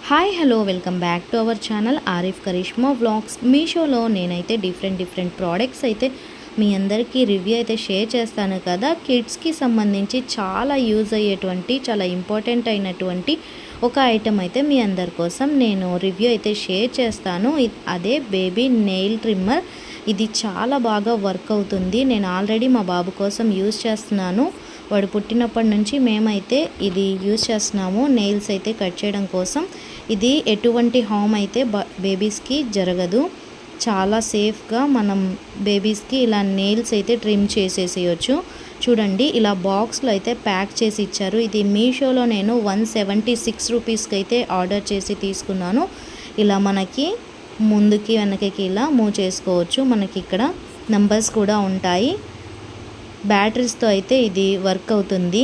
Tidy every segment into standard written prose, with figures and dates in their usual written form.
Hi hello welcome back to our channel Arif Karishma vlogs. మీషోలో నేనైతే different products అయితే మీ అందరికీ రివ్యూ అయితే షేర్ చేస్తాను కదా. కిడ్స్కి సంబంధించి చాలా యూజ్ అయ్యేటువంటి చాలా ఇంపార్టెంట్ అయినటువంటి ఒక ఐటెం అయితే మీ అందరి కోసం నేను రివ్యూ అయితే షేర్ చేస్తాను. అదే బేబీ నెయిల్ ట్రిమ్మర్. ఇది చాలా బాగా వర్క్ అవుతుంది. నేను ఆల్రెడీ మా బాబు కోసం యూజ్ చేస్తున్నాను. వాడు పుట్టినప్పటి నుంచి మేమైతే ఇది యూజ్ చేస్తున్నాము నెయిల్స్ అయితే కట్ చేయడం కోసం. ఇది ఎటువంటి హార్మ్ అయితే బేబీస్కి జరగదు. చాలా సేఫ్గా మనం బేబీస్కి ఇలా నెయిల్స్ అయితే ట్రిమ్ చేసేసేయచ్చు. చూడండి, ఇలా బాక్స్లో అయితే ప్యాక్ చేసి ఇచ్చారు. ఇది మీషోలో నేను 176 రూపీస్కి అయితే ఆర్డర్ చేసి తీసుకున్నాను. ఇలా మనకి ముందుకి వెనకకి ఇలా మూవ్ చేసుకోవచ్చు. మనకి ఇక్కడ నంబర్స్ కూడా ఉంటాయి. బ్యాటరీస్తో అయితే ఇది వర్క్ అవుతుంది.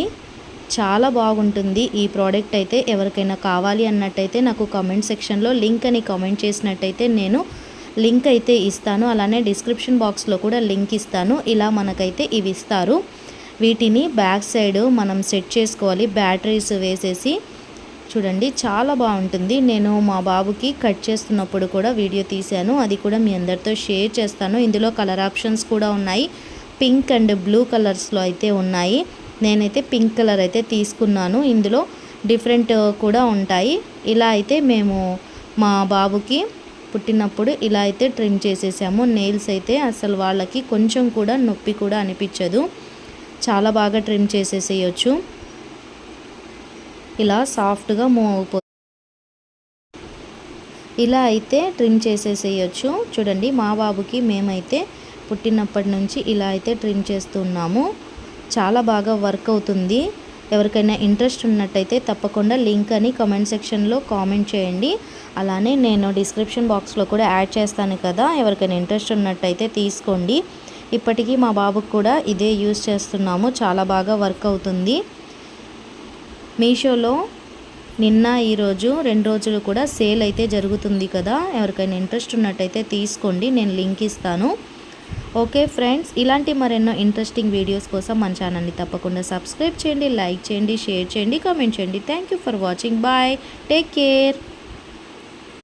చాలా బాగుంటుంది ఈ ప్రోడక్ట్ అయితే. ఎవరికైనా కావాలి అన్నట్టయితే నాకు కామెంట్ సెక్షన్లో లింక్ అని కామెంట్ చేసినట్టయితే నేను లింక్ అయితే ఇస్తాను. అలానే డిస్క్రిప్షన్ బాక్స్లో కూడా లింక్ ఇస్తాను. ఇలా మనకైతే ఇవి ఇస్తారు. వీటిని బ్యాక్ సైడ్ మనం సెట్ చేసుకోవాలి బ్యాటరీస్ వేసేసి. చూడండి, చాలా బాగుంటుంది. నేను మా బాబుకి కట్ చేస్తున్నప్పుడు కూడా వీడియో తీశాను. అది కూడా మీ అందరితో షేర్ చేస్తాను. ఇందులో కలర్ ఆప్షన్స్ కూడా ఉన్నాయి. పింక్ అండ్ బ్లూ కలర్స్లో అయితే ఉన్నాయి. నేనైతే పింక్ కలర్ అయితే తీసుకున్నాను. ఇందులో డిఫరెంట్ కూడా ఉంటాయి. ఇలా అయితే మేము మా బాబుకి పుట్టినప్పుడు ఇలా అయితే ట్రిమ్ చేసేసాము. నెయిల్స్ అయితే అసలు వాళ్ళకి కొంచెం కూడా నొప్పి కూడా అనిపించదు. చాలా బాగా ట్రిమ్ చేసేసేయచ్చు. ఇలా సాఫ్ట్గా మూవ్ అయిపోతుంది. ఇలా అయితే ట్రిమ్ చేసేసేయచ్చు. చూడండి, మా బాబుకి మేమైతే పుట్టినప్పటి నుంచి ఇలా అయితే ట్రిమ్ చేస్తున్నాము. చాలా బాగా వర్క్ అవుతుంది. ఎవరికైనా ఇంట్రెస్ట్ ఉన్నట్టయితే తప్పకుండా లింక్ అని కామెంట్ సెక్షన్లో కామెంట్ చేయండి. అలానే నేను డిస్క్రిప్షన్ బాక్స్లో కూడా యాడ్ చేస్తాను కదా. ఎవరికైనా ఇంట్రెస్ట్ ఉన్నట్టయితే తీసుకోండి. ఇప్పటికీ మా బాబుకు కూడా ఇదే యూజ్ చేస్తున్నాము. చాలా బాగా వర్క్ అవుతుంది. మీషోలో నిన్న ఈరోజు 2 రోజులు కూడా సేల్ అయితే జరుగుతుంది కదా. ఎవరికైనా ఇంట్రెస్ట్ ఉన్నట్టయితే తీసుకోండి. నేను లింక్ ఇస్తాను. ఓకే ఫ్రెండ్స్, ఇలాంటి మరెన్నో ఇంట్రెస్టింగ్ వీడియోస్ కోసం మన ఛానల్ని తప్పకుండా సబ్స్క్రైబ్ చేయండి, లైక్ చేయండి, షేర్ చేయండి, కామెంట్ చేయండి. Thank you for watching. Bye, take care.